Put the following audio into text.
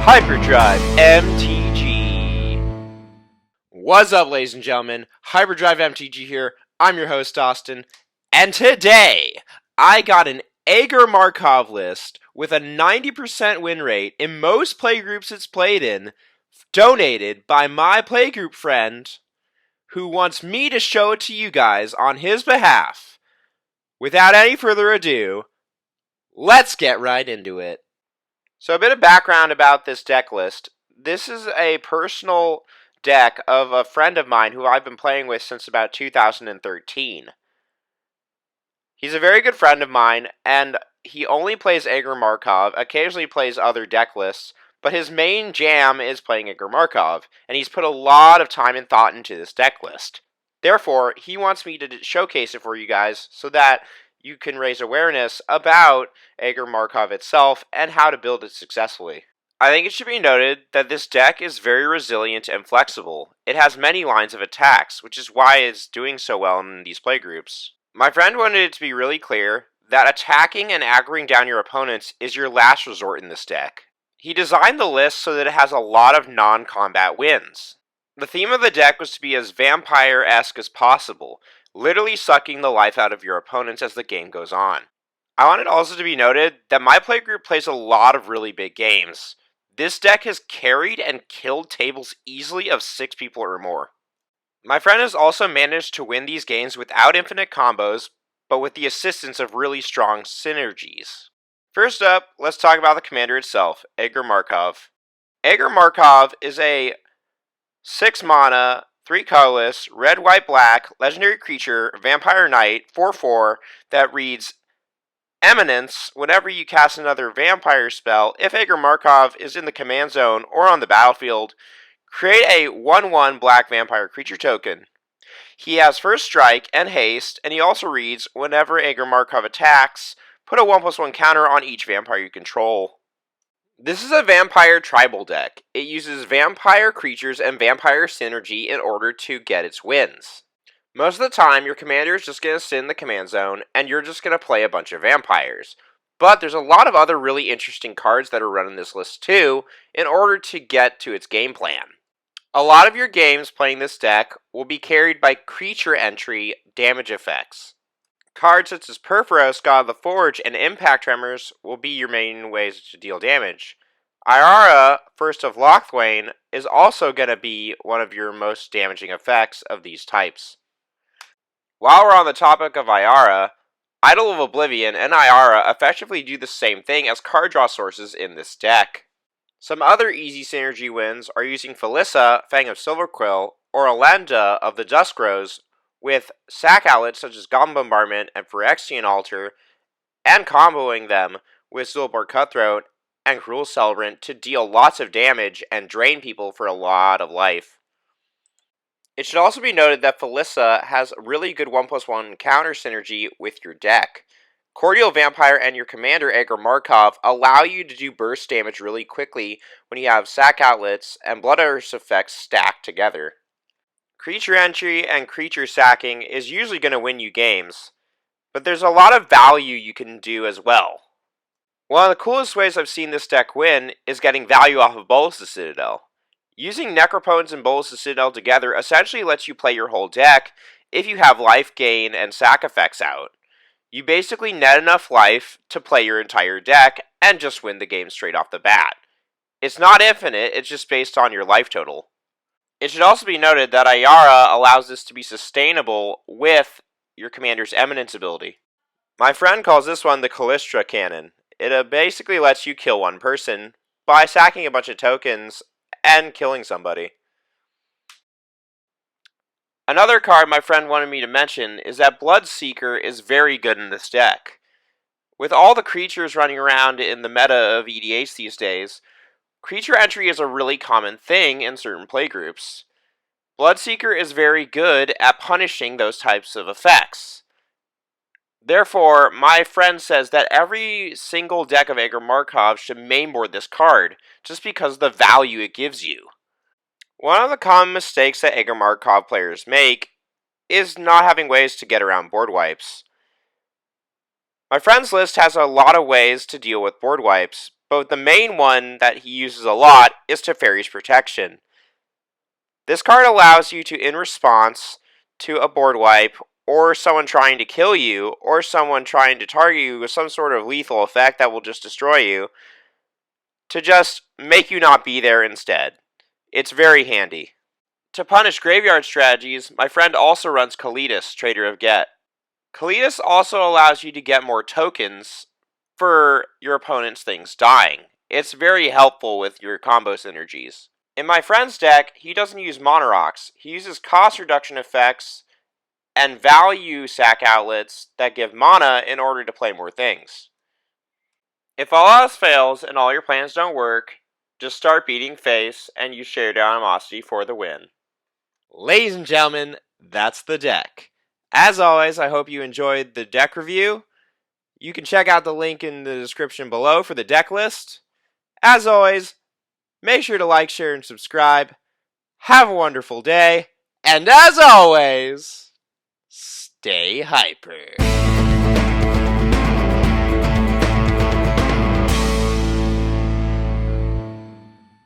Hyperdrive MTG. What's up, ladies and gentlemen? Hyperdrive MTG here. I'm your host, Austin. And today, I got an Edgar Markov list with a 90% win rate in most playgroups it's played in, donated by my playgroup friend, who wants me to show it to you guys on his behalf. Without any further ado, let's get right into it. So a bit of background about this deck list. This is a personal deck of a friend of mine who I've been playing with since about 2013. He's a very good friend of mine, and he only plays Edgar Markov, occasionally plays other deck lists, but his main jam is playing Edgar Markov, and he's put a lot of time and thought into this deck list. Therefore, he wants me to showcase it for you guys so that you can raise awareness about Edgar Markov itself and how to build it successfully. I think it should be noted that this deck is very resilient and flexible. It has many lines of attacks, which is why it's doing so well in these playgroups. My friend wanted it to be really clear that attacking and aggroing down your opponents is your last resort in this deck. He designed the list so that it has a lot of non-combat wins. The theme of the deck was to be as vampire-esque as possible, literally sucking the life out of your opponents as the game goes on. I want it also to be noted that my playgroup plays a lot of really big games. This deck has carried and killed tables easily of 6 people or more. My friend has also managed to win these games without infinite combos, but with the assistance of really strong synergies. First up, let's talk about the commander itself, Edgar Markov. Edgar Markov is a 6 mana, 3 colorless, red, white, black, legendary creature, vampire knight, 4/4, that reads Eminence whenever you cast another vampire spell. If Edgar Markov is in the command zone or on the battlefield, create a 1/1 black vampire creature token. He has first strike and haste, and he also reads whenever Edgar Markov attacks, put a 1/1 counter on each vampire you control. This is a vampire tribal deck. It uses vampire creatures and vampire synergy in order to get its wins. Most of the time, your commander is just going to sit in the command zone, and you're just going to play a bunch of vampires. But there's a lot of other really interesting cards that are run in this list too, in order to get to its game plan. A lot of your games playing this deck will be carried by creature entry damage effects. Cards such as Perforos, God of the Forge, and Impact Tremors will be your main ways to deal damage. Iara, First of Locthwain, is also going to be one of your most damaging effects of these types. While we're on the topic of Iara, Idol of Oblivion and Iara effectively do the same thing as card draw sources in this deck. Some other easy synergy wins are using Felissa, Fang of Silverquill, or Alenda of the Dusk Rose, with sack outlets such as Goblin Bombardment and Phyrexian Altar, and comboing them with Zulborg Cutthroat and Cruel Celebrant to deal lots of damage and drain people for a lot of life. It should also be noted that Felissa has really good 1/1 counter synergy with your deck. Cordial Vampire and your commander Edgar Markov allow you to do burst damage really quickly when you have sack outlets and Blood Urge effects stacked together. Creature entry and creature sacking is usually going to win you games, but there's a lot of value you can do as well. One of the coolest ways I've seen this deck win is getting value off of Bolas' Citadel. Using Necropotence and Bolas' Citadel together essentially lets you play your whole deck if you have life gain and sack effects out. You basically net enough life to play your entire deck and just win the game straight off the bat. It's not infinite, it's just based on your life total. It should also be noted that Iara allows this to be sustainable with your commander's Eminence ability. My friend calls this one the Callistra Cannon. It basically lets you kill one person by sacking a bunch of tokens and killing somebody. Another card my friend wanted me to mention is that Bloodseeker is very good in this deck. With all the creatures running around in the meta of EDH these days, creature entry is a really common thing in certain playgroups. Bloodseeker is very good at punishing those types of effects. Therefore, my friend says that every single deck of Edgar Markov should mainboard this card, just because of the value it gives you. One of the common mistakes that Edgar Markov players make is not having ways to get around board wipes. My friend's list has a lot of ways to deal with board wipes, but the main one that he uses a lot is Teferi's Protection. This card allows you to, in response to a board wipe, or someone trying to kill you, or someone trying to target you with some sort of lethal effect that will just destroy you, to just make you not be there instead. It's very handy. To punish graveyard strategies, my friend also runs Kalitas, Trader of Get. Kalitas also allows you to get more tokens for your opponent's things dying. It's very helpful with your combo synergies. In my friend's deck, he doesn't use Mana Rocks. He uses cost reduction effects and value sack outlets that give mana in order to play more things. If all else fails and all your plans don't work, just start beating face and use Shared Animosity for the win. Ladies and gentlemen, that's the deck. As always, I hope you enjoyed the deck review. You can check out the link in the description below for the deck list. As always, make sure to like, share, and subscribe. Have a wonderful day. And as always, stay hyper.